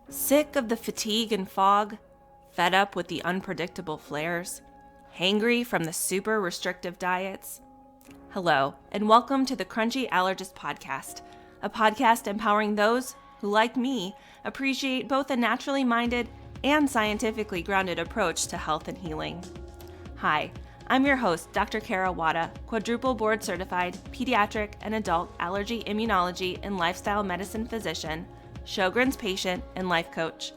Sick of the fatigue and fog? Fed up with the unpredictable flares? Hangry from the super restrictive diets? Hello, and welcome to the Crunchy Allergist Podcast, a podcast empowering those who, like me, appreciate both a naturally minded and scientifically grounded approach to health and healing. Hi, I'm your host, Dr. Kara Wada, quadruple board certified pediatric and adult allergy immunology and lifestyle medicine physician, Sjogren's patient, and life coach.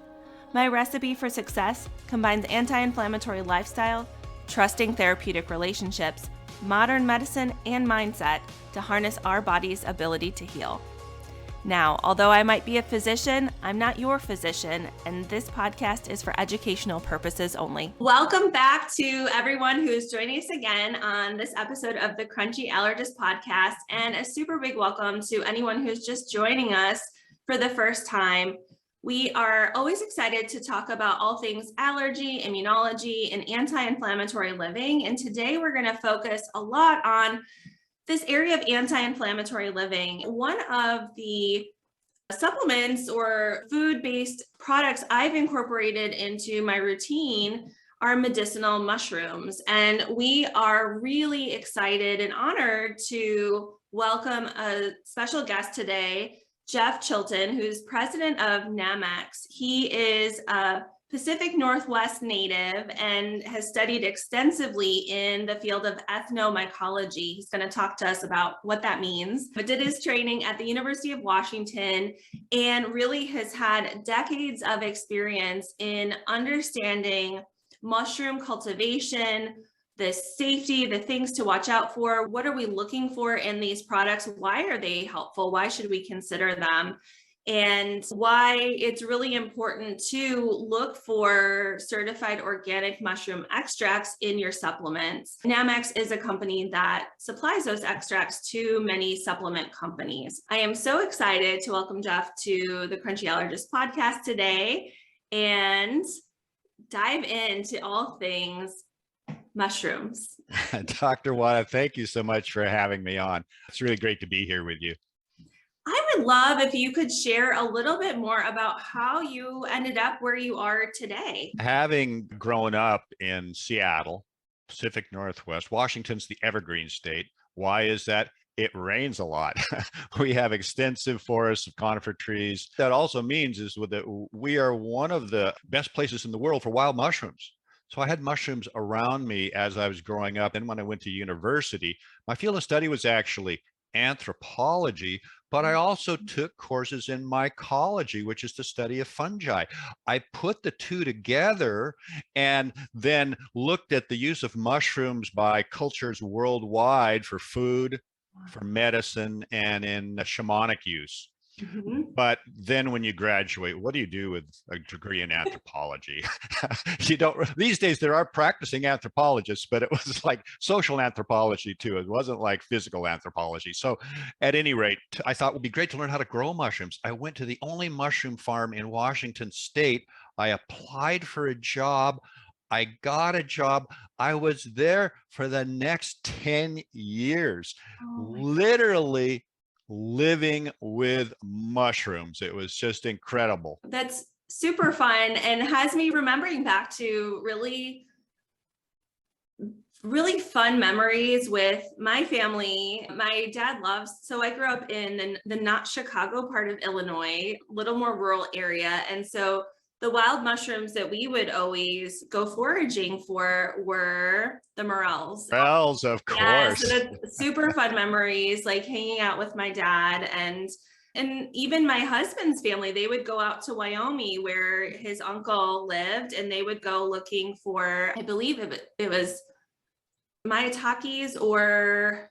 My recipe for success combines anti-inflammatory lifestyle, trusting therapeutic relationships, modern medicine, and mindset to harness our body's ability to heal. Now, although I might be a physician, I'm not your physician, and this podcast is for educational purposes only. Welcome back to everyone who is joining us again on this episode of the Crunchy Allergist Podcast, and a super big welcome to anyone who's just joining us for the first time. We are always excited to talk about all things allergy, immunology, and anti-inflammatory living, and today we're going to focus a lot on this area of anti-inflammatory living. One of the supplements or food-based products I've incorporated into my routine are medicinal mushrooms. And we are really excited and honored to welcome a special guest today, Jeff Chilton, who's president of Nammex. He is a Pacific Northwest native and has studied extensively in the field of ethno-mycology. He's going to talk to us about what that means. But did his training at the University of Washington and really has had decades of experience in understanding mushroom cultivation, the safety, the things to watch out for. What are we looking for in these products? Why are they helpful? Why should we consider them? And why it's really important to look for certified organic mushroom extracts in your supplements. Nammex is a company that supplies those extracts to many supplement companies. I am so excited to welcome Jeff to the Crunchy Allergist Podcast today and dive into all things mushrooms. Dr. Wada, thank you so much for having me on. It's really great to be here with you. I would love if you could share a little bit more about how you ended up where you are today. Having grown up in Seattle, Pacific Northwest, Washington's the evergreen state. Why is that? It rains a lot. We have extensive forests of conifer trees. That also means is that we are one of the best places in the world for wild mushrooms. So I had mushrooms around me as I was growing up. And when I went to university, my field of study was actually anthropology, but I also took courses in mycology, which is the study of fungi. I put the two together and then looked at the use of mushrooms by cultures worldwide for food, for medicine, and in shamanic use. Mm-hmm. But then when you graduate, what do you do with a degree in anthropology? You don't, these days there are practicing anthropologists, but it was like social anthropology too. It wasn't like physical anthropology. So at any rate, I thought it would be great to learn how to grow mushrooms. I went to the only mushroom farm in Washington state. I applied for a job. I got a job. I was there for the next 10 years, literally living with mushrooms. It was just incredible. That's super fun and has me remembering back to really fun memories with my family. My dad loves, so I grew up in the not Chicago part of Illinois, a little more rural area. And so the wild mushrooms that we would always go foraging for were the morels. Morels, of course. Yeah, so that's super fun memories, like hanging out with my dad and even my husband's family. They would go out to Wyoming where his uncle lived, and they would go looking for, I believe it was mayatakes or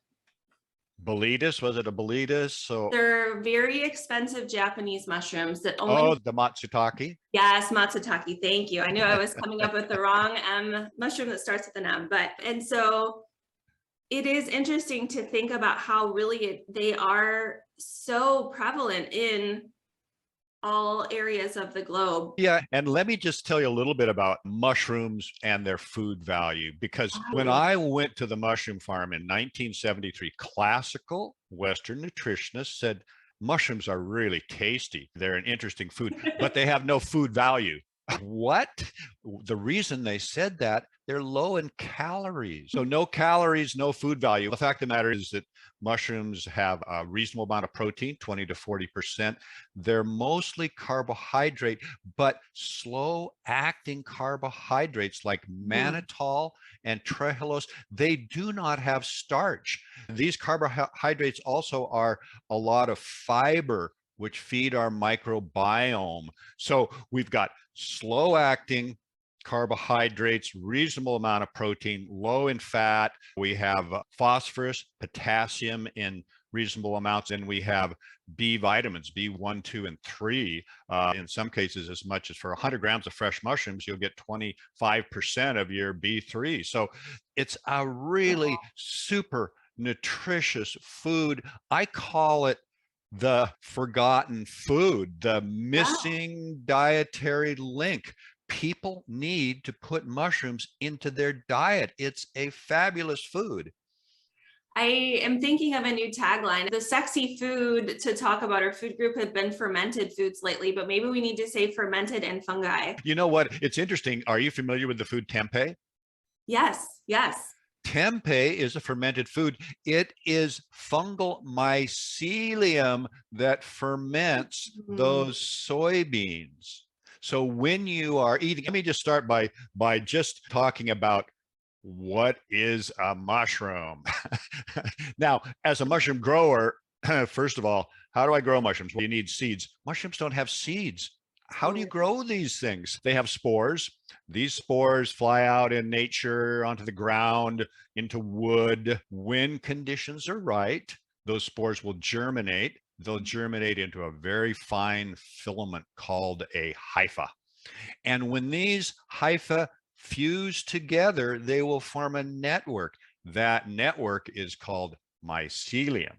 Boletus. Was it a Boletus? So they're very expensive Japanese mushrooms that only. Oh, the matsutake. Yes, matsutake. Thank you. I knew I was coming up with the wrong mushroom that starts with an M, and so it is interesting to think about how really they are so prevalent in all areas of the globe. Yeah, and let me just tell you a little bit about mushrooms and their food value, because when I went to the mushroom farm in 1973, classical Western nutritionists said, Mushrooms are really tasty. They're an interesting food, but they have no food value. What? The reason they said that, they're low in calories. So no calories, no food value. The fact of the matter is that mushrooms have a reasonable amount of protein, 20 to 40%. They're mostly carbohydrate, but slow acting carbohydrates like mannitol and trehalose, they do not have starch. These carbohydrates also are a lot of fiber, which feed our microbiome. So we've got slow acting carbohydrates, reasonable amount of protein, low in fat. We have phosphorus, potassium in reasonable amounts, and we have B vitamins, B1, 2, and 3. In some cases, as much as for 100 grams of fresh mushrooms, you'll get 25% of your B3. So it's a really super nutritious food. I call it the forgotten food, the missing dietary link. People need to put mushrooms into their diet. It's a fabulous food. I am thinking of a new tagline. The sexy food to talk about our food group have been fermented foods lately, but maybe we need to say fermented and fungi. You know what? It's interesting. Are you familiar with the food tempeh? Yes, yes. Tempeh is a fermented food. It is fungal mycelium that ferments those soybeans. So when you are eating, let me just start by just talking about what is a mushroom. Now, as a mushroom grower, first of all, how do I grow mushrooms? Well, you need seeds. Mushrooms don't have seeds. How do you grow these things? They have spores. These spores fly out in nature onto the ground, into wood. When conditions are right, those spores will germinate. They'll germinate into a very fine filament called a hypha. And when these hypha fuse together, they will form a network. That network is called mycelium.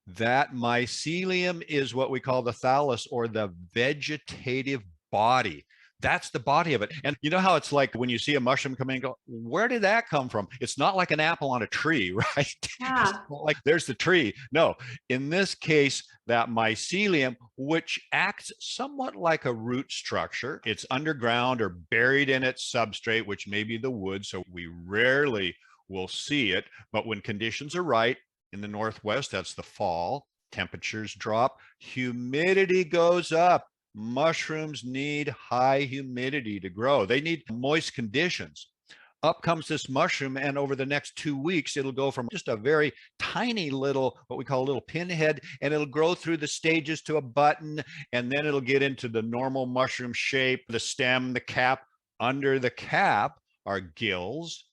That mycelium is what we call the thallus, or the vegetative body. That's the body of it. And you know how it's like when you see a mushroom come in and go, where did that come from? It's not like an apple on a tree, right? Yeah. Like there's the tree. No, in this case, that mycelium, which acts somewhat like a root structure, it's underground or buried in its substrate, which may be the wood. So we rarely will see it. But when conditions are right, in the Northwest, that's the fall, temperatures drop, humidity goes up. Mushrooms need high humidity to grow. They need moist conditions. Up comes this mushroom, and over the next 2 weeks, it'll go from just a very tiny little, what we call a little pinhead, and it'll grow through the stages to a button, and then it'll get into the normal mushroom shape, the stem, the cap. Under the cap are gills.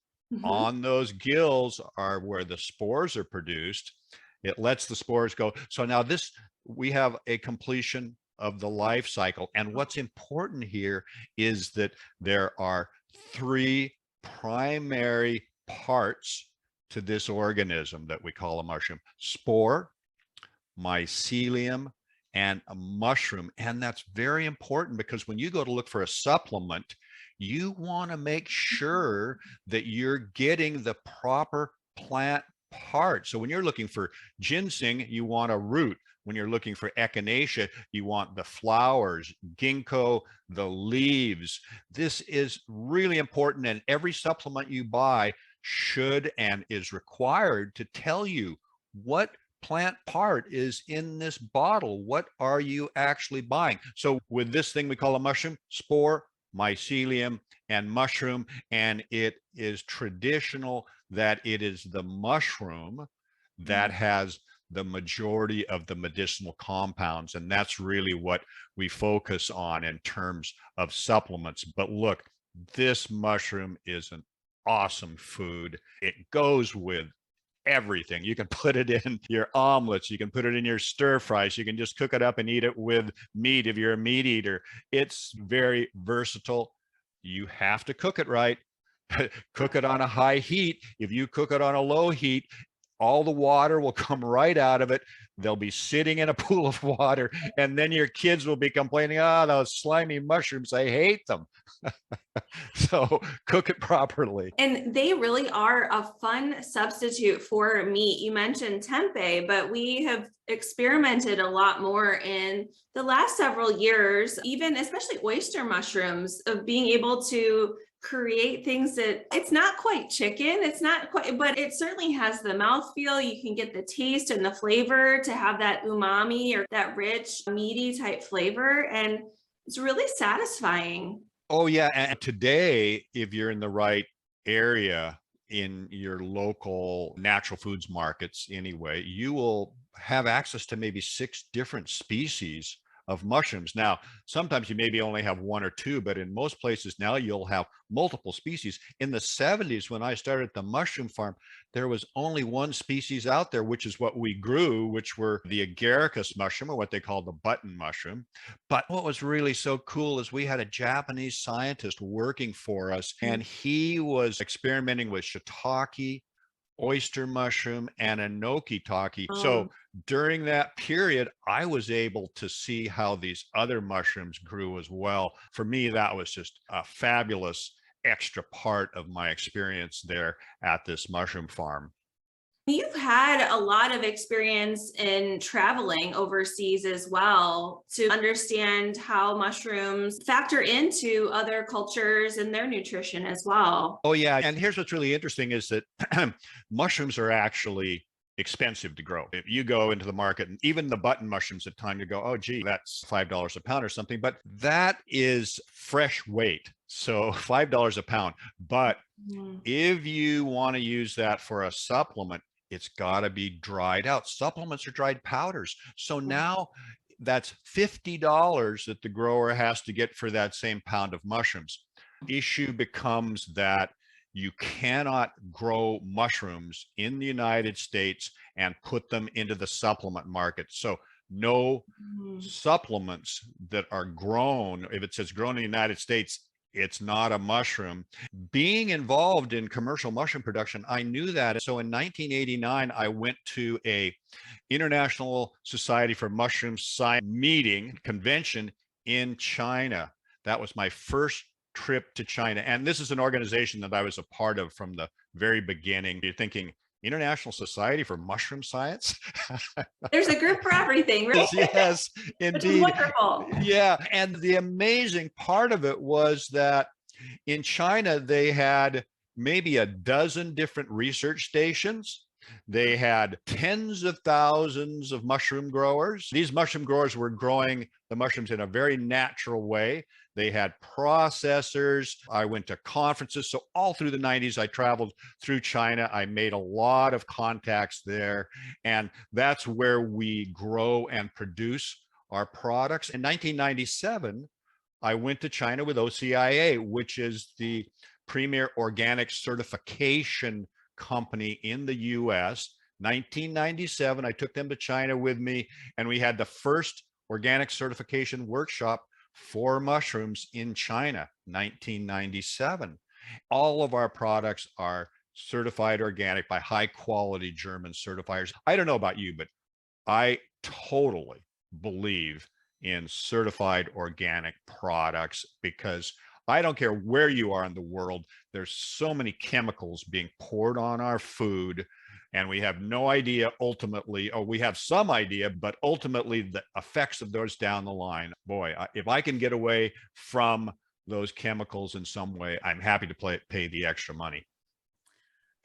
On those gills are where the spores are produced. It lets the spores go. So now we have a completion of the life cycle. And what's important here is that there are 3 primary parts to this organism that we call a mushroom: spore, mycelium, and a mushroom. And that's very important, because when you go to look for a supplement, you want to make sure that you're getting the proper plant part. So when you're looking for ginseng, you want a root. When you're looking for echinacea, you want the flowers, ginkgo, the leaves. This is really important, and every supplement you buy should and is required to tell you what plant part is in this bottle. What are you actually buying? So with this thing we call a mushroom, spore, mycelium, and mushroom, and it is traditional that it is the mushroom that has the majority of the medicinal compounds, and that's really what we focus on in terms of supplements. But look, this mushroom is an awesome food. It goes with everything. You can put it in your omelets, you can put it in your stir fries, you can just cook it up and eat it with meat if you're a meat eater. It's very versatile. You have to cook it right. Cook it on a high heat. If you cook it on a low heat, all the water will come right out of it. They'll be sitting in a pool of water, and then your kids will be complaining, those slimy mushrooms, I hate them. So cook it properly. And they really are a fun substitute for meat. You mentioned tempeh, but we have experimented a lot more in the last several years, even especially oyster mushrooms, of being able to create things that it's not quite chicken, it's not quite, but it certainly has the mouthfeel. You can get the taste and the flavor to have that umami or that rich, meaty type flavor. And it's really satisfying. Oh yeah, and today, if you're in the right area in your local natural foods markets anyway, you will have access to maybe 6 different species of mushrooms. Now, sometimes you maybe only have 1 or 2, but in most places now you'll have multiple species. In the 70s, when I started the mushroom farm, there was only one species out there, which is what we grew, which were the agaricus mushroom, or what they call the button mushroom. But what was really so cool is we had a Japanese scientist working for us, and he was experimenting with shiitake, oyster mushroom, and enoki-take. So Um, during that period, I was able to see how these other mushrooms grew as well. For me, that was just a fabulous extra part of my experience there at this mushroom farm. You've had a lot of experience in traveling overseas as well to understand how mushrooms factor into other cultures and their nutrition as well. Oh yeah, and here's what's really interesting is that mushrooms are actually expensive to grow. If you go into the market, and even the button mushrooms at time, you go, oh gee, that's $5 a pound or something, but that is fresh weight. So $5 a pound. But Mm. if you want to use that for a supplement, it's got to be dried out. Supplements are dried powders. So now that's $50 that the grower has to get for that same pound of mushrooms. Issue becomes that you cannot grow mushrooms in the United States and put them into the supplement market. So no Mm. supplements that are grown, if it says grown in the United States, it's not a mushroom. Being involved in commercial mushroom production, I knew that. So in 1989, I went to a International Society for Mushroom Science meeting convention in China. That was my first trip to China. And this is an organization that I was a part of from the very beginning. You're thinking, International Society for Mushroom Science? There's a group for everything, right? Yes, Which is indeed. wonderful. Yeah. And the amazing part of it was that in China, they had maybe a dozen different research stations. They had tens of thousands of mushroom growers. These mushroom growers were growing the mushrooms in a very natural way. They had processors. I went to conferences. So all through the 90s, I traveled through China. I made a lot of contacts there. And that's where we grow and produce our products. In 1997, I went to China with OCIA, which is the premier organic certification company in the US. 1997, I took them to China with me, and we had the first organic certification workshop for mushrooms in China, 1997. All of our products are certified organic by high quality German certifiers. I don't know about you, but I totally believe in certified organic products because I don't care where you are in the world, there's so many chemicals being poured on our food, and we have no idea ultimately, or we have some idea, but ultimately the effects of those down the line. Boy, if I can get away from those chemicals in some way, I'm happy to pay the extra money.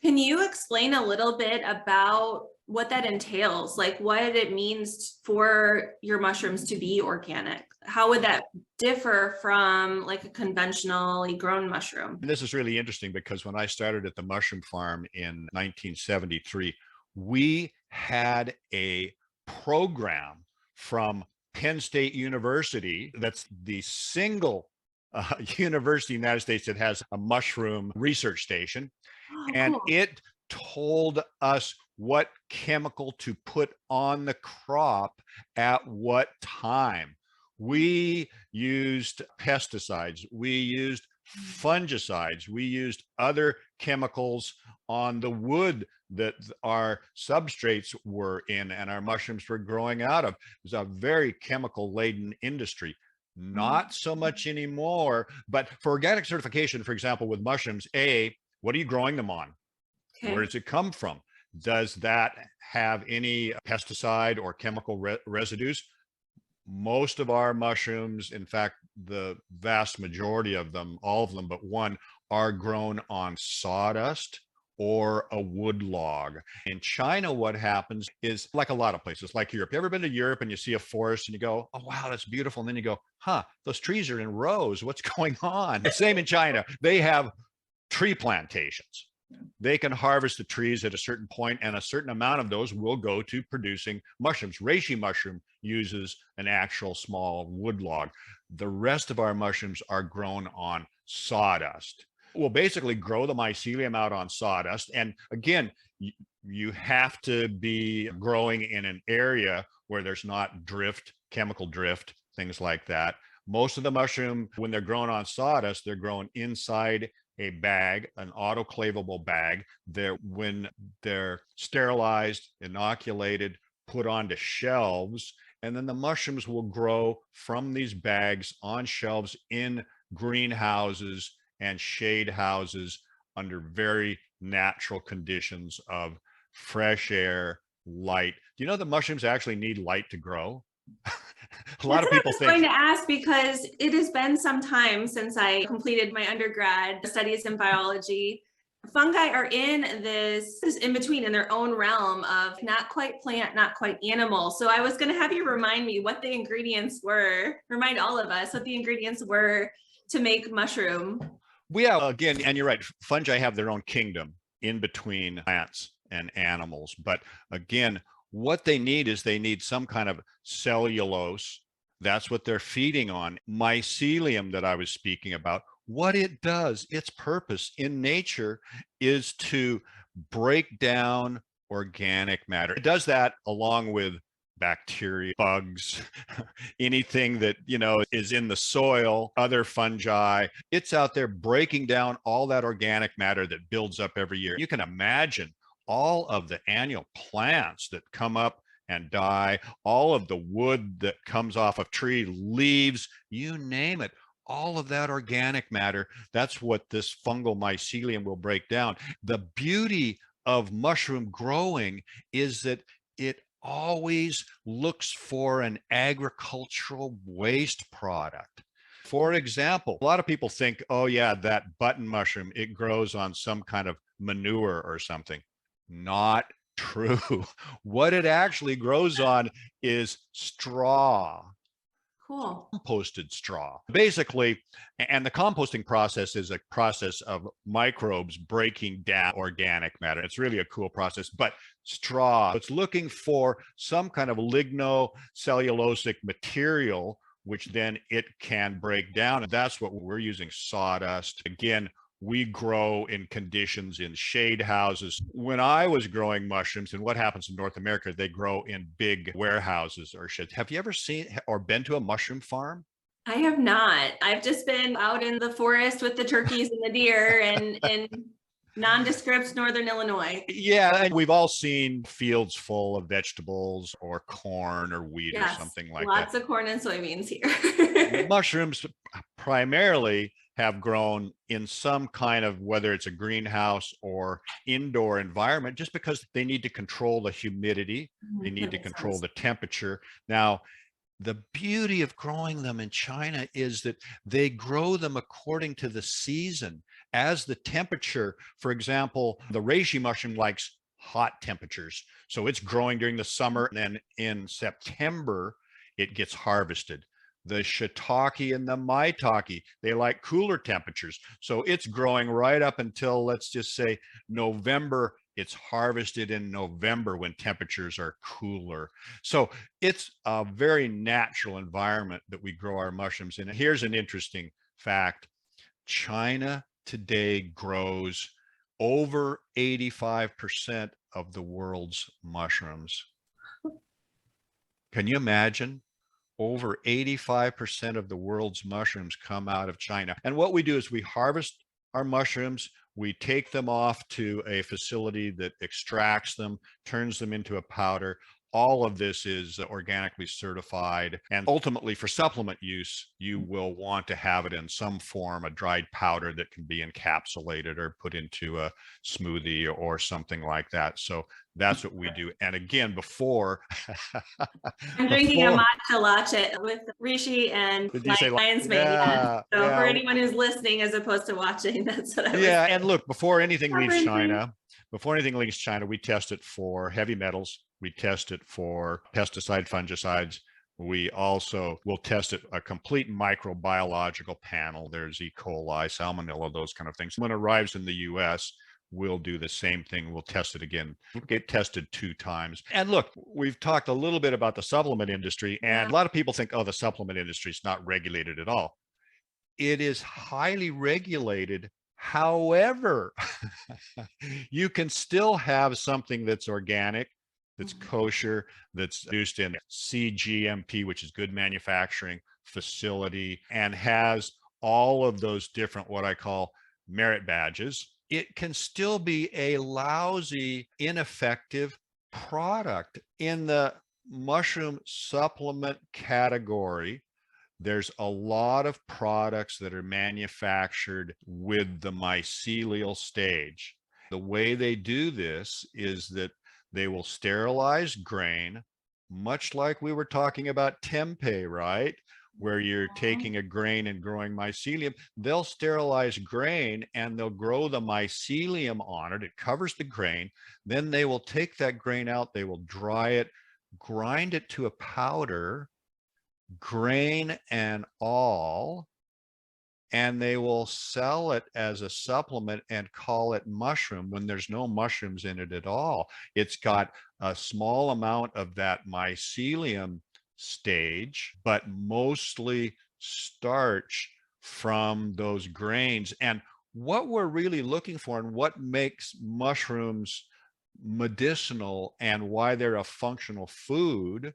Can you explain a little bit about what that entails? Like what it means for your mushrooms to be organic? How would that differ from like a conventionally grown mushroom? And this is really interesting because when I started at the mushroom farm in 1973, we had a program from Penn State University. That's the single university in the United States that has a mushroom research station. Oh, And cool. it told us what chemical to put on the crop at what time. We used pesticides, we used fungicides, we used other chemicals on the wood that our substrates were in and our mushrooms were growing out of. It was a very chemical laden industry. Not so much anymore. But for organic certification, for example, with mushrooms, what are you growing them on? Okay. Where does it come from? Does that have any pesticide or chemical residues? Most of our mushrooms, in fact, the vast majority of them, all of them but one, are grown on sawdust or a wood log. In China, what happens is, like a lot of places, like Europe. You ever been to Europe and you see a forest and you go, oh, wow, that's beautiful. And then you go, those trees are in rows. What's going on? The same in China. They have tree plantations. They can harvest the trees at a certain point, and a certain amount of those will go to producing mushrooms. Reishi mushroom uses an actual small wood log. The rest of our mushrooms are grown on sawdust. We'll basically grow the mycelium out on sawdust. And again, you have to be growing in an area where there's not drift, chemical drift, things like that. Most of the mushroom, when they're grown on sawdust, they're grown inside a bag, an autoclavable bag. When they're sterilized, inoculated, put onto shelves, and then the mushrooms will grow from these bags on shelves in greenhouses and shade houses under very natural conditions of fresh air, light. Do you know that mushrooms actually need light to grow? A lot of people think. I was going to ask, because it has been some time since I completed my undergrad studies in biology. Fungi are in this in between, in their own realm of not quite plant, not quite animal. So I was going to have you remind me what the ingredients were, remind all of us what the ingredients were to make mushroom. Yeah, again, and you're right, fungi have their own kingdom in between plants and animals. But again, what they need is they need some kind of cellulose. That's what they're feeding on. Mycelium that I was speaking about, what it does, its purpose in nature is to break down organic matter. It does that along with bacteria, bugs, anything that, is in the soil, other fungi. It's out there breaking down all that organic matter that builds up every year. You can imagine all of the annual plants that come up and die, all of the wood that comes off of tree, leaves, you name it, all of that organic matter. That's what this fungal mycelium will break down. The beauty of mushroom growing is that it always looks for an agricultural waste product. For example, a lot of people think, oh yeah, that button mushroom, it grows on some kind of manure or something. Not true. What it actually grows on is straw. Cool. Composted straw, basically. And the composting process is a process of microbes breaking down organic matter. It's really a cool process. But straw, it's looking for some kind of lignocellulosic material, which then it can break down. And that's what we're using, sawdust. Again, we grow in conditions in shade houses. When I was growing mushrooms, and what happens in North America, they grow in big warehouses or sheds. Have you ever seen or been to a mushroom farm? I have not. I've just been out in the forest with the turkeys and the deer and in nondescript Northern Illinois. Yeah, and we've all seen fields full of vegetables or corn or wheat or something like that. Lots of corn and soybeans here. Mushrooms primarily have grown in some kind of, whether it's a greenhouse or indoor environment, just because they need to control the humidity, they need to control the temperature. Now, the beauty of growing them in China is that they grow them according to the season. As the temperature, for example, the reishi mushroom likes hot temperatures. So it's growing during the summer, and then in September, it gets harvested. The shiitake and the maitake, they like cooler temperatures. So it's growing right up until, let's just say, November. It's harvested in November when temperatures are cooler. So it's a very natural environment that we grow our mushrooms in. And here's an interesting fact. China today grows over 85% of the world's mushrooms. Can you imagine? Over 85% of the world's mushrooms come out of China. And what we do is we harvest our mushrooms, we take them off to a facility that extracts them, turns them into a powder. all of this is organically certified. And ultimately, for supplement use, you will want to have it in some form, a dried powder that can be encapsulated or put into a smoothie or something like that. So that's what we do. And again, before I'm drinking a matcha latte with Rishi and did you my say lion's mane. yeah, So yeah. for anyone who's listening as opposed to watching, that's what I was Yeah, saying. and look, before anything leaves Referencing. China, we test it for heavy metals. We test it for pesticide, fungicides. We also will test it a complete microbiological panel. There's E. coli, salmonella, those kind of things. When it arrives in the US, we'll do the same thing. We'll test it again. We'll get tested 2 times. And look, we've talked a little bit about the supplement industry, and a lot of people think, oh, the supplement industry is not regulated at all. It is highly regulated. However, you can still have something that's organic, that's kosher, that's produced in CGMP, which is good manufacturing facility, and has all of those different, what I call merit badges. It can still be a lousy, ineffective product. In the mushroom supplement category, there's a lot of products that are manufactured with the mycelial stage. The way they do this is that they will sterilize grain, much like we were talking about tempeh, right? Where you're taking a grain and growing mycelium. They'll sterilize grain and they'll grow the mycelium on it. It covers the grain. Then they will take that grain out, they will dry it, grind it to a powder, grain and all, and they will sell it as a supplement and call it mushroom when there's no mushrooms in it at all. It's got a small amount of that mycelium stage, but mostly starch from those grains. And what we're really looking for and what makes mushrooms medicinal and why they're a functional food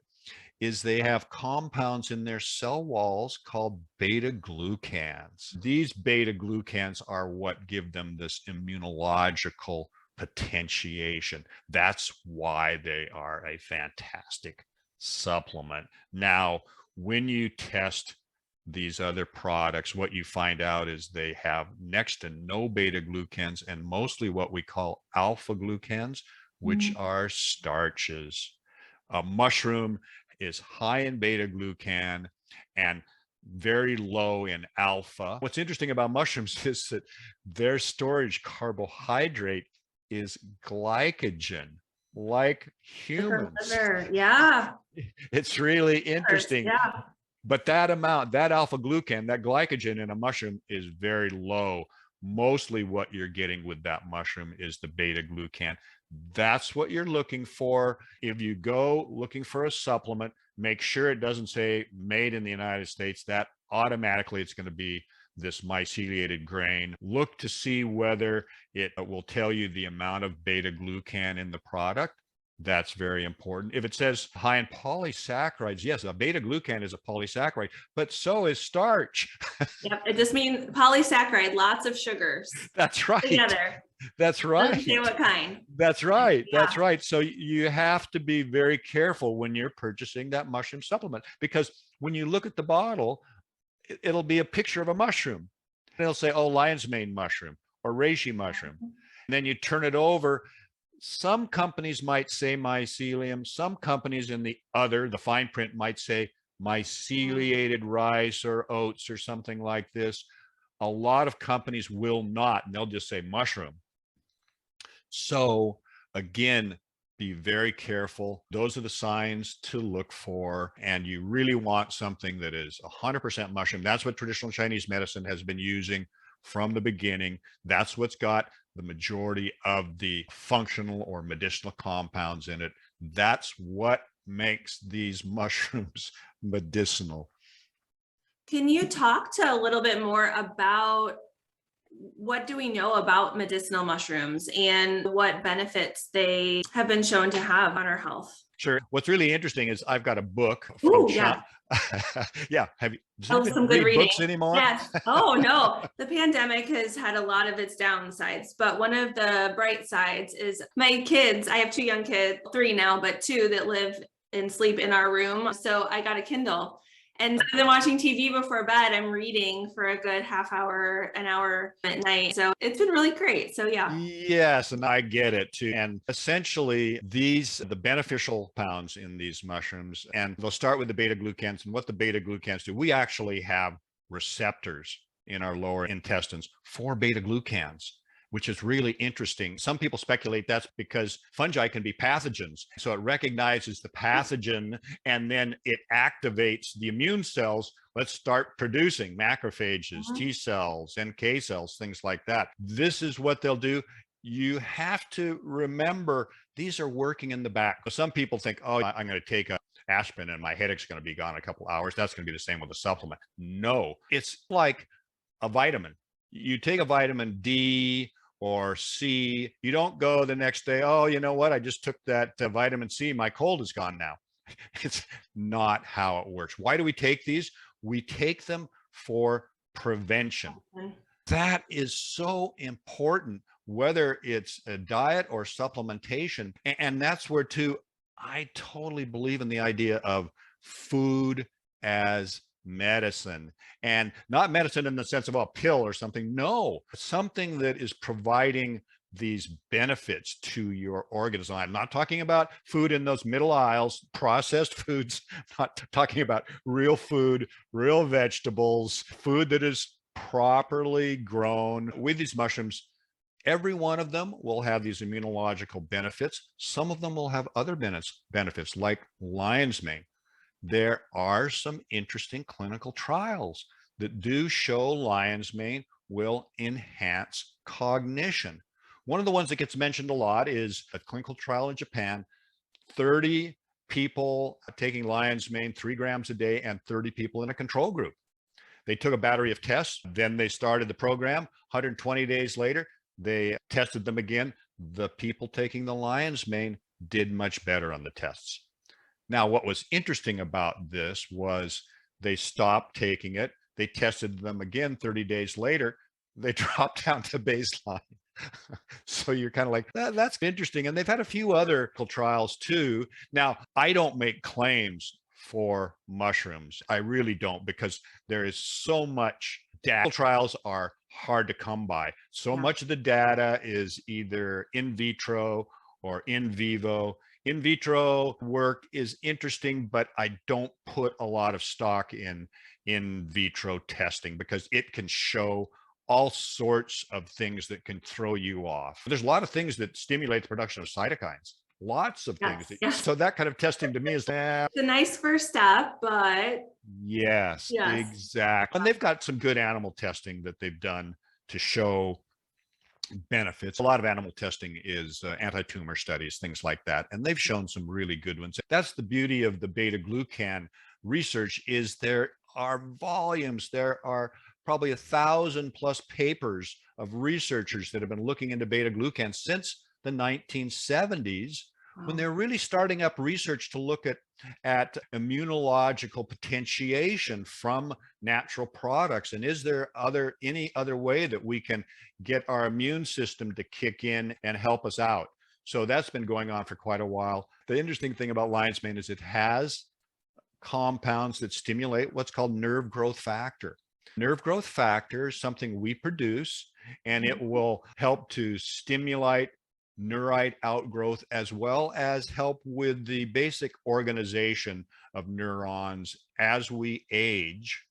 is they have compounds in their cell walls called beta glucans. These beta glucans are what give them this immunological potentiation. That's why they are a fantastic supplement. Now, when you test these other products, what you find out is they have next to no beta glucans and mostly what we call alpha glucans, which are starches. A mushroom is high in beta glucan and very low in alpha. What's interesting about mushrooms is that their storage carbohydrate is glycogen, like humans. Yeah. It's really interesting. Yeah. But that amount, that alpha glucan, that glycogen in a mushroom is very low. Mostly what you're getting with that mushroom is the beta glucan. That's what you're looking for. If you go looking for a supplement, make sure it doesn't say made in the United States. That automatically it's going to be this myceliated grain. Look to see whether it will tell you the amount of beta glucan in the product. That's very important. If it says high in polysaccharides, yes, a beta glucan is a polysaccharide, but so is starch. Yep. It just means polysaccharide, lots of sugars. That's right. Together. That's right. Doesn't say what kind. That's right. Yeah. That's right. So you have to be very careful when you're purchasing that mushroom supplement, because when you look at the bottle, it'll be a picture of a mushroom. And it'll say, oh, lion's mane mushroom or reishi mushroom. And then you turn it over. Some companies might say mycelium. Some companies in the fine print might say myceliated rice or oats or something like this. A lot of companies will not, and they'll just say mushroom. So again, be very careful. Those are the signs to look for. And you really want something that is 100% mushroom. That's what traditional Chinese medicine has been using from the beginning. That's what's got the majority of the functional or medicinal compounds in it. That's what makes these mushrooms medicinal. Can you talk to a little bit more about what do we know about medicinal mushrooms and what benefits they have been shown to have on our health? Sure. What's really interesting is I've got a book from Oh, China. yeah. Yeah. Does Oh, anybody some good read reading. books anymore? Yes. Oh, no. The pandemic has had a lot of its downsides, but one of the bright sides is my kids. I have 2 young kids, 3 now, but 2 that live and sleep in our room. So I got a Kindle. And rather than watching TV before bed, I'm reading for a good half hour, an hour at night. So it's been really great. So yeah. Yes, and I get it too. And essentially, the beneficial compounds in these mushrooms, and they'll start with the beta glucans. And what the beta glucans do, we actually have receptors in our lower intestines for beta glucans, which is really interesting. Some people speculate that's because fungi can be pathogens. So it recognizes the pathogen and then it activates the immune cells. Let's start producing macrophages, T cells, NK cells, things like that. This is what they'll do. You have to remember these are working in the back. Some people think, oh, I'm going to take a aspirin and my headache's going to be gone in a couple hours. That's going to be the same with a supplement. No, it's like a vitamin. You take a vitamin D or C, you don't go the next day, oh, you know what? I just took that vitamin C. My cold is gone now. It's not how it works. Why do we take these? We take them for prevention. That is so important, whether it's a diet or supplementation. And that's where, too, I totally believe in the idea of food as medicine, and not medicine in the sense of a pill or something. No, something that is providing these benefits to your organism. I'm not talking about food in those middle aisles, processed foods, not talking about real food, real vegetables, food that is properly grown with these mushrooms. Every one of them will have these immunological benefits. Some of them will have other benefits like lion's mane. There are some interesting clinical trials that do show lion's mane will enhance cognition. One of the ones that gets mentioned a lot is a clinical trial in Japan, 30 people taking lion's mane 3 grams a day and 30 people in a control group. They took a battery of tests, then they started the program. 120 days later, they tested them again. The people taking the lion's mane did much better on the tests. Now, what was interesting about this was they stopped taking it. They tested them again 30 days later. They dropped down to baseline. So you're kind of like, that's interesting. And they've had a few other trials too. Now, I don't make claims for mushrooms. I really don't, because there is so much data. Trials are hard to come by. So much of the data is either in vitro or in vivo. In vitro work is interesting, but I don't put a lot of stock in vitro testing because it can show all sorts of things that can throw you off. There's a lot of things that stimulate the production of cytokines. Lots of things. Yes. So that kind of testing to me is it's a nice first step, but yes, exactly. And they've got some good animal testing that they've done to show benefits. A lot of animal testing is anti-tumor studies, things like that, and they've shown some really good ones. That's the beauty of the beta glucan research, is there are volumes. There are probably 1,000 plus papers of researchers that have been looking into beta glucan since the 1970s, when they're really starting up research to look at immunological potentiation from natural products. And is there any other way that we can get our immune system to kick in and help us out? So that's been going on for quite a while. The interesting thing about lion's mane is it has compounds that stimulate what's called nerve growth factor. Nerve growth factor is something we produce, and it will help to stimulate neurite outgrowth, as well as help with the basic organization of neurons. As we age,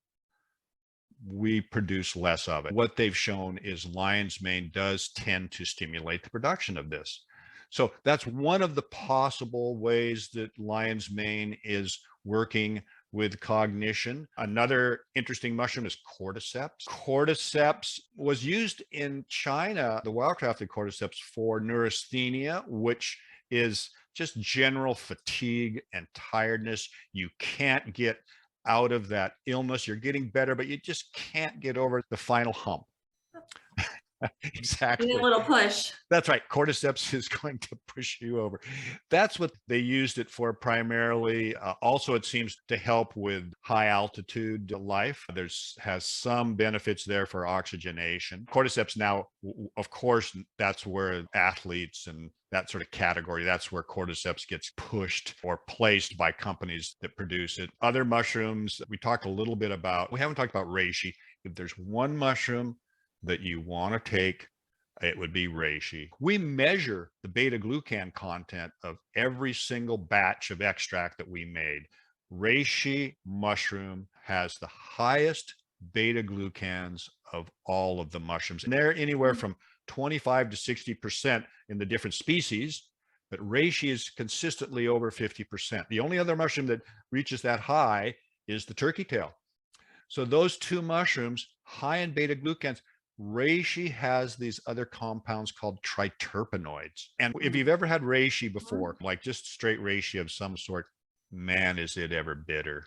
we produce less of it. What they've shown is lion's mane does tend to stimulate the production of this. So that's one of the possible ways that lion's mane is working with cognition. Another interesting mushroom is cordyceps. Cordyceps was used in China, the wildcrafted cordyceps, for neurasthenia, which is just general fatigue and tiredness. You can't get out of that illness. You're getting better, but you just can't get over the final hump. Exactly. Need a little push. That's right. Cordyceps is going to push you over. That's what they used it for primarily. Also, it seems to help with high altitude life. Has some benefits there for oxygenation. Cordyceps now, of course, that's where athletes and that sort of category, that's where cordyceps gets pushed or placed by companies that produce it. Other mushrooms, we talked a little bit about, we haven't talked about reishi. If there's one mushroom that you want to take, it would be reishi. We measure the beta glucan content of every single batch of extract that we made. Reishi mushroom has the highest beta glucans of all of the mushrooms, and they're anywhere from 25 to 60% in the different species, but reishi is consistently over 50%. The only other mushroom that reaches that high is the turkey tail. So those two mushrooms, high in beta glucans. Reishi has these other compounds called triterpenoids. And if you've ever had reishi before, like just straight reishi of some sort, man, is it ever bitter.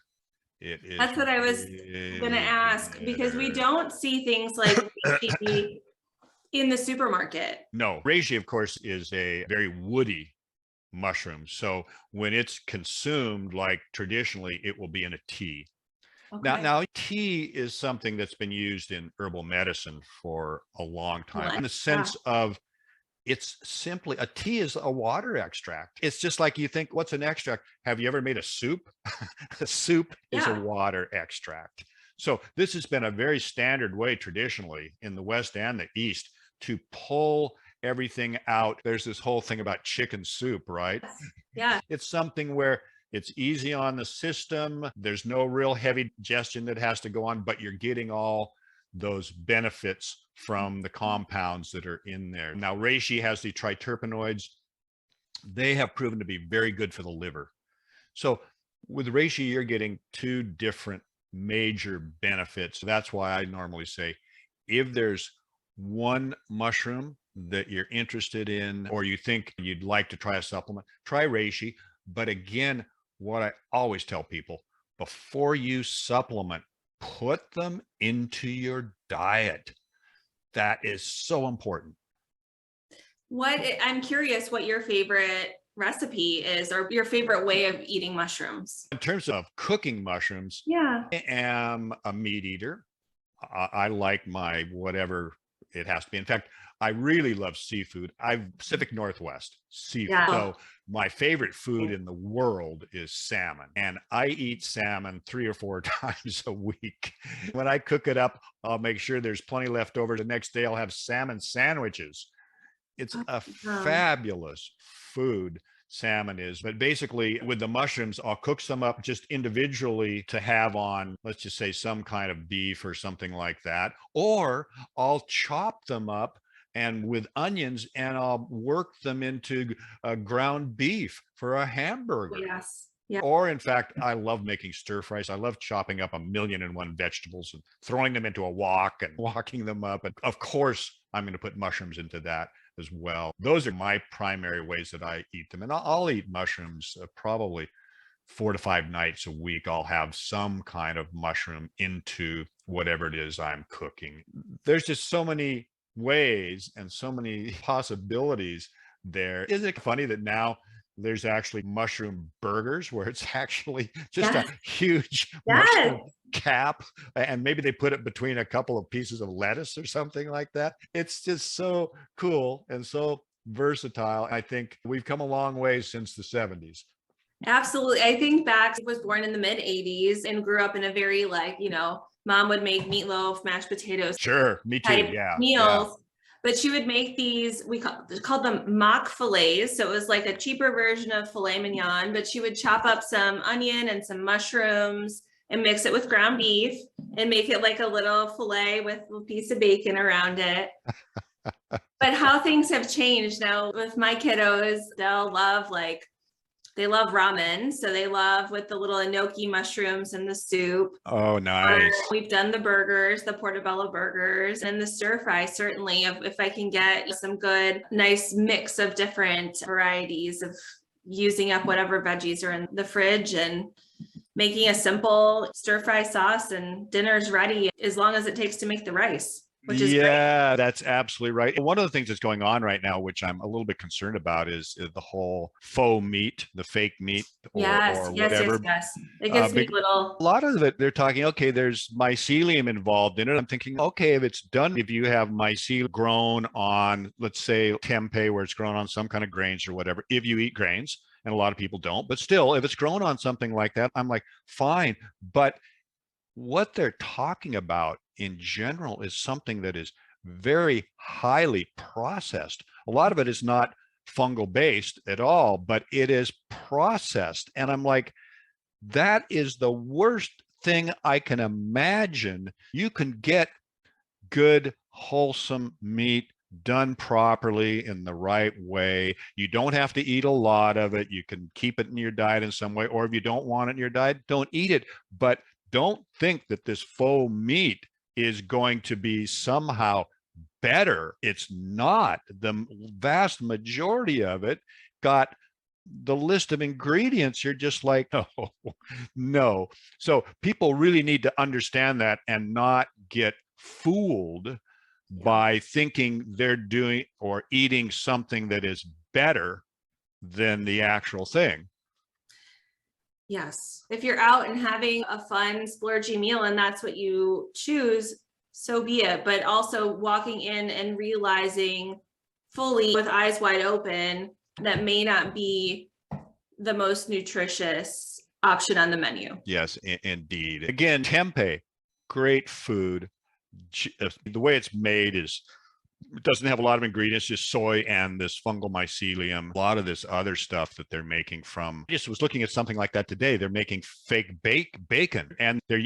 It is. That's what I was going to ask, because we don't see things like reishi in the supermarket. No, reishi, of course, is a very woody mushroom. So when it's consumed, like traditionally, it will be in a tea. Okay. Now, tea is something that's been used in herbal medicine for a long time, in the sense of it's simply, a tea is a water extract. It's just like you think, what's an extract? Have you ever made a soup? A soup is a water extract. So this has been a very standard way traditionally in the West and the East to pull everything out. There's this whole thing about chicken soup, right? Yeah. It's something where it's easy on the system. There's no real heavy digestion that has to go on, but you're getting all those benefits from the compounds that are in there. Now, reishi has the triterpenoids. They have proven to be very good for the liver. So with reishi, you're getting two different major benefits. That's why I normally say, if there's one mushroom that you're interested in, or you think you'd like to try a supplement, try reishi. But again, what I always tell people, before you supplement, put them into your diet. That is so important. I'm curious what your favorite recipe is, or your favorite way of eating mushrooms. In terms of cooking mushrooms, I am a meat eater. I like my whatever it has to be. In fact, I really love seafood. I'm Pacific Northwest seafood. Yeah. So my favorite food in the world is salmon. And I eat salmon 3 or 4 times a week. When I cook it up, I'll make sure there's plenty left over. The next day I'll have salmon sandwiches. It's a fabulous food, salmon is. But basically with the mushrooms, I'll cook some up just individually to have on, let's just say, some kind of beef or something like that. Or I'll chop them up and with onions, and I'll work them into ground beef for a hamburger. Yes. Yeah. Or in fact, I love making stir fries. I love chopping up 1,000,001 vegetables and throwing them into a wok and walking them up. And of course, I'm going to put mushrooms into that as well. Those are my primary ways that I eat them. And I'll eat mushrooms probably 4 to 5 nights a week. I'll have some kind of mushroom into whatever it is I'm cooking. There's just so many ways and so many possibilities there. Isn't it funny that now there's actually mushroom burgers where it's actually just a huge mushroom cap, and maybe they put it between a couple of pieces of lettuce or something like that. It's just so cool and so versatile. I think we've come a long way since the 70s. Absolutely. I think I was born in the mid 80s and grew up in a very mom would make meatloaf, mashed potatoes. Sure, me too. Yeah. Meals. Yeah. But she would make these, we called them mock fillets. So it was like a cheaper version of filet mignon, but she would chop up some onion and some mushrooms and mix it with ground beef and make it like a little filet with a piece of bacon around it. But how things have changed now with my kiddos, they love ramen. So they love with the little enoki mushrooms in the soup. Oh, nice. We've done the burgers, the portobello burgers, and the stir fry, certainly, if I can get some good, nice mix of different varieties of using up whatever veggies are in the fridge and making a simple stir fry sauce, and dinner's ready as long as it takes to make the rice. which is great. Yeah, that's absolutely right. One of the things that's going on right now, which I'm a little bit concerned about, is the whole faux meat, the fake meat, or whatever. Yes. It gets me Big, a little. a lot of it, they're talking, okay, there's mycelium involved in it. I'm thinking, okay, if it's done, if you have mycelium grown on, let's say, tempeh, where it's grown on some kind of grains or whatever, if you eat grains, and a lot of people don't, but still, if it's grown on something like that, I'm like, fine. But what they're talking about in general is something that is very highly processed. A lot of it is not fungal based at all, but it is processed. And I'm like, that is the worst thing I can imagine. You can get good, wholesome meat done properly in the right way. You don't have to eat a lot of it. You can keep it in your diet in some way, or if you don't want it in your diet, don't eat it. But don't think that this faux meat is going to be somehow better. It's not. The vast majority of it got the list of ingredients. You're just like, oh, no. So people really need to understand that and not get fooled by thinking they're doing or eating something that is better than the actual thing. Yes. If you're out and having a fun, splurgy meal and that's what you choose, so be it. But also walking in and realizing fully with eyes wide open that may not be the most nutritious option on the menu. Yes, indeed. Again, tempeh, great food. The way it's made is, it doesn't have a lot of ingredients, just soy and this fungal mycelium. A lot of this other stuff that they're making from, I just was looking at something like that today. They're making fake bacon, and they're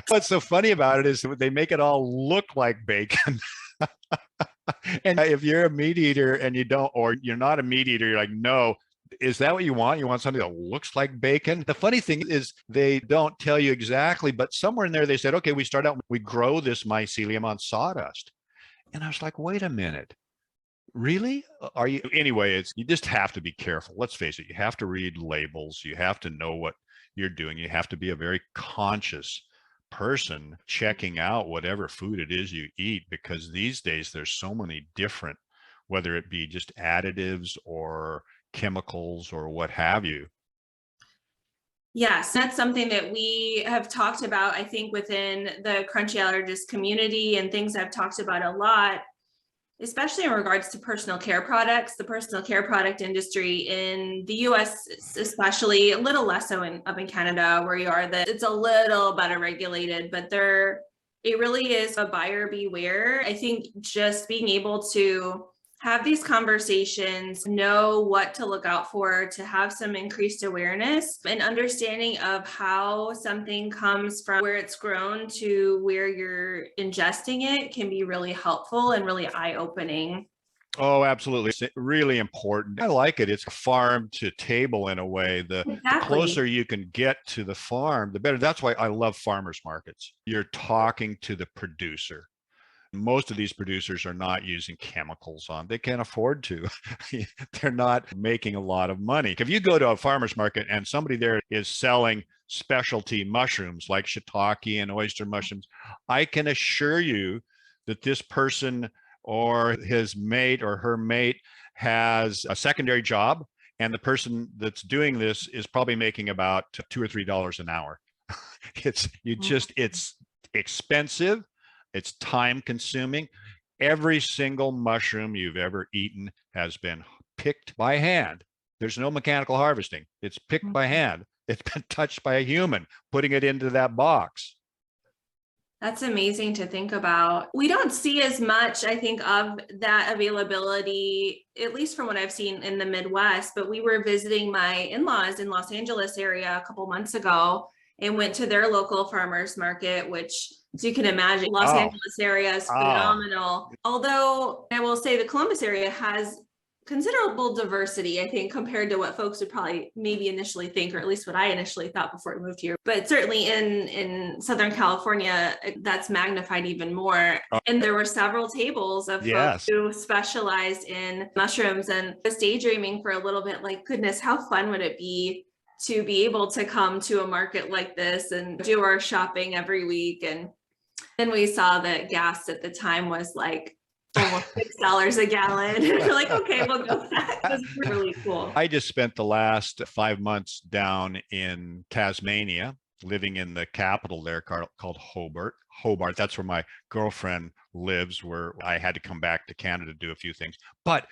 what's so funny about it is they make it all look like bacon. And if you're a meat eater and you don't, or you're not a meat eater, you're like, no, is that what you want? You want something that looks like bacon? The funny thing is they don't tell you exactly, but somewhere in there they said, okay, we grow this mycelium on sawdust. And I was like, wait a minute, really? Are you? Anyway, you just have to be careful. Let's face it, you have to read labels. You have to know what you're doing. You have to be a very conscious person checking out whatever food it is you eat, because these days there's so many different, whether it be just additives or chemicals or what have you. Yes, that's something that we have talked about, I think, within the crunchy allergist community, and things I've talked about a lot, especially in regards to personal care products. The personal care product industry in the US, especially, a little less so up in Canada where you are, that it's a little better regulated, but it really is a buyer beware. I think just being able to have these conversations, know what to look out for, to have some increased awareness and understanding of how something comes from where it's grown to where you're ingesting it can be really helpful and really eye-opening. Oh, absolutely. It's really important. I like it. It's farm to table in a way. The closer you can get to the farm, the better. That's why I love farmers markets. You're talking to the producer. Most of these producers are not using chemicals on. They can't afford to. They're not making a lot of money. If you go to a farmer's market and somebody there is selling specialty mushrooms like shiitake and oyster mushrooms, I can assure you that this person or his mate or her mate has a secondary job, and the person that's doing this is probably making about $2 or $3 an hour. It's expensive. It's time consuming. Every single mushroom you've ever eaten has been picked by hand. There's no mechanical harvesting. It's picked by hand. It's been touched by a human, putting it into that box. That's amazing to think about. We don't see as much, I think, of that availability, at least from what I've seen in the Midwest, but we were visiting my in-laws in Los Angeles area a couple months ago and went to their local farmers market, which, as you can imagine, Los Angeles area is phenomenal. Although I will say the Columbus area has considerable diversity, I think, compared to what folks would probably maybe initially think, or at least what I initially thought before we moved here. But certainly in Southern California, that's magnified even more. And there were several tables of folks who specialized in mushrooms, and I was daydreaming for a little bit, like, goodness, how fun would it be to be able to come to a market like this and do our shopping every week. And Then we saw that gas at the time was like almost $6 a gallon. We're like, okay, we'll go with that. It was really cool. I just spent the last 5 months down in Tasmania, living in the capital there called Hobart. That's where my girlfriend lives, where I had to come back to Canada to do a few things. But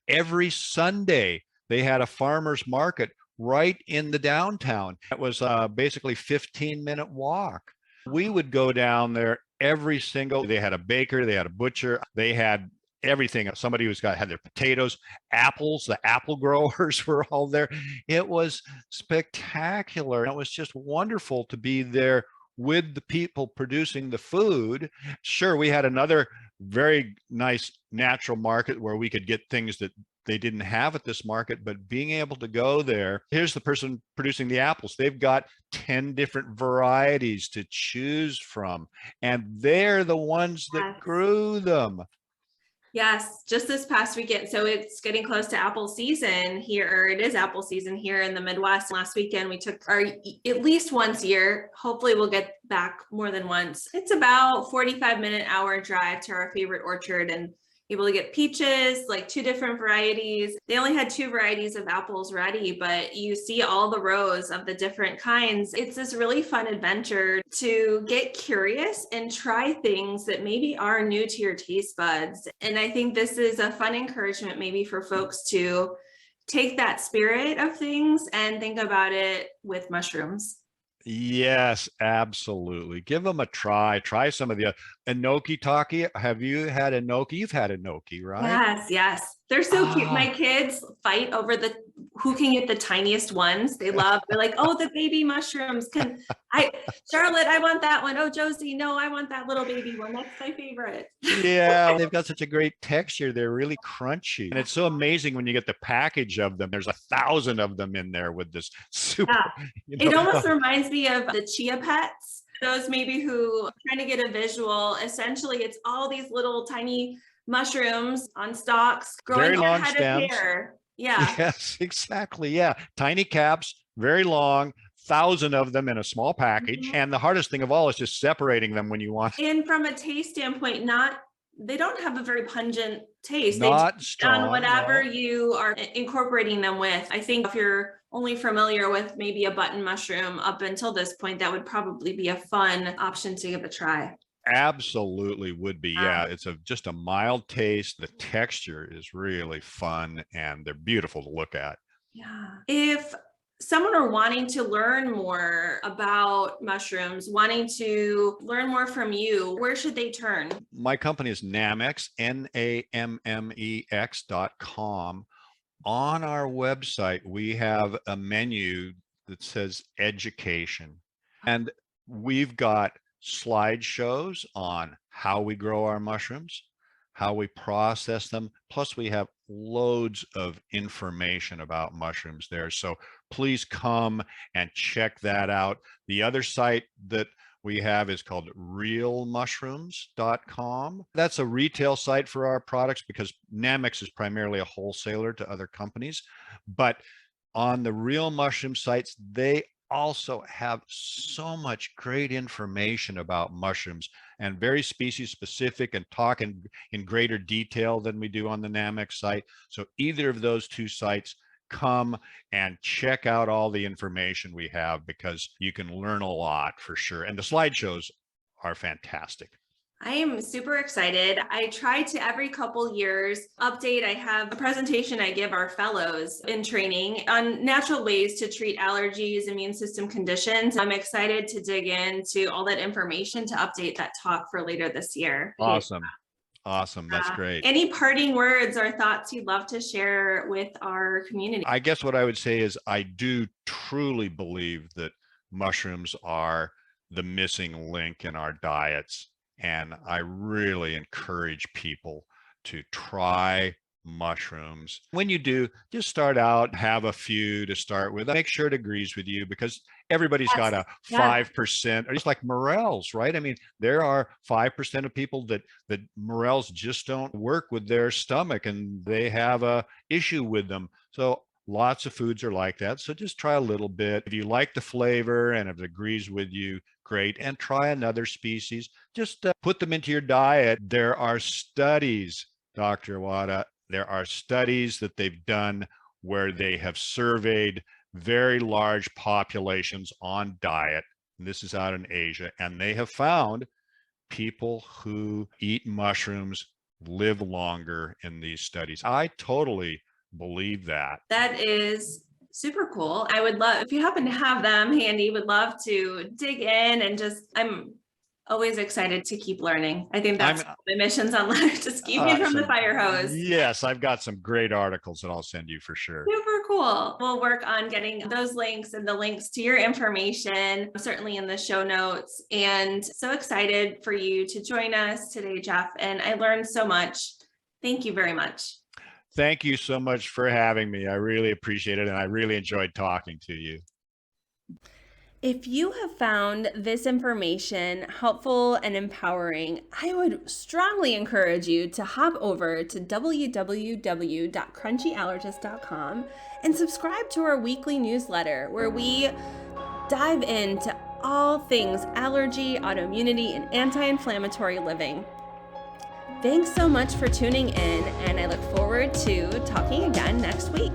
every Sunday, they had a farmer's market right in the downtown. It was basically 15-minute walk. We would go down there they had a baker, they had a butcher, they had everything. Somebody had their potatoes, apples, the apple growers were all there. It was spectacular. It was just wonderful to be there with the people producing the food. Sure, we had another very nice natural market where we could get things that they didn't have at this market, but being able to go there, here's the person producing the apples. They've got 10 different varieties to choose from, and they're the ones that grew them. Yes, just this past weekend. So it's getting close to apple season here, or it is apple season here in the Midwest. Last weekend, we took at least once a year. Hopefully we'll get back more than once. It's about 45-minute-hour drive to our favorite orchard, and able to get peaches, like 2 different varieties. They only had 2 varieties of apples ready, but you see all the rows of the different kinds. It's this really fun adventure to get curious and try things that maybe are new to your taste buds. And I think this is a fun encouragement maybe for folks to take that spirit of things and think about it with mushrooms. Yes, absolutely. Give them a try. Try some of the enoki taki. Have you had enoki? You've had enoki, right? Yes, yes. They're so cute. My kids fight over who can get the tiniest ones. They're like, oh, the baby mushrooms. Charlotte, I want that one. Oh, Josie, no, I want that little baby one. That's my favorite. Yeah, they've got such a great texture. They're really crunchy. And it's so amazing when you get the package of them. There's 1,000 of them in there with this super. Yeah. It almost reminds me of the chia pets. Those maybe who are trying to get a visual, essentially it's all these little tiny mushrooms on stalks growing very long head stems. of hair. Yeah. Yes, exactly. Yeah. Tiny caps, very long, 1,000 of them in a small package. And the hardest thing of all is just separating them when you want. And from a taste standpoint, they don't have a very pungent taste. Not strong, on whatever you are incorporating them with. I think if you're only familiar with maybe a button mushroom up until this point, that would probably be a fun option to give a try. Absolutely would be. Yeah, it's just a mild taste. The texture is really fun and they're beautiful to look at. Yeah. If someone are wanting to learn more about mushrooms, wanting to learn more from you, where should they turn? My company is Nammex, NAMMEX.com. On our website, we have a menu that says education, and we've got slideshows on how we grow our mushrooms, how we process them. Plus, we have loads of information about mushrooms there. So please come and check that out. The other site that we have is called realmushrooms.com. That's a retail site for our products because Nammex is primarily a wholesaler to other companies. But on the Real Mushroom sites, they also have so much great information about mushrooms and very species specific and talk in greater detail than we do on the Nammex site. So either of those 2 sites, come and check out all the information we have because you can learn a lot for sure. And the slideshows are fantastic. I am super excited. I try to every couple years update. I have a presentation I give our fellows in training on natural ways to treat allergies, immune system conditions. I'm excited to dig into all that information to update that talk for later this year. Awesome. Awesome. That's great. Any parting words or thoughts you'd love to share with our community? I guess what I would say is I do truly believe that mushrooms are the missing link in our diets. And I really encourage people to try mushrooms. When you do, just start out, have a few to start with. Make sure it agrees with you because everybody's got a 5%, or just like morels, right? I mean, there are 5% of people that morels just don't work with their stomach and they have a issue with them. So lots of foods are like that. So just try a little bit. If you like the flavor and if it agrees with you, great, and try another species. Just put them into your diet. There are studies, Dr. Wada, there are studies that they've done where they have surveyed very large populations on diet. And this is out in Asia, and they have found people who eat mushrooms live longer in these studies. I totally believe that. That is super cool. I would love, if you happen to have them handy, would love to dig in and I'm always excited to keep learning. I think that's my missions on life, just keep me from the fire hose. Yes, I've got some great articles that I'll send you for sure. Super cool. We'll work on getting those links and the links to your information, certainly in the show notes. And so excited for you to join us today, Jeff. And I learned so much. Thank you very much. Thank you so much for having me. I really appreciate it. And I really enjoyed talking to you. If you have found this information helpful and empowering, I would strongly encourage you to hop over to www.crunchyallergist.com and subscribe to our weekly newsletter where we dive into all things allergy, autoimmunity, and anti-inflammatory living. Thanks so much for tuning in, and I look forward to talking again next week.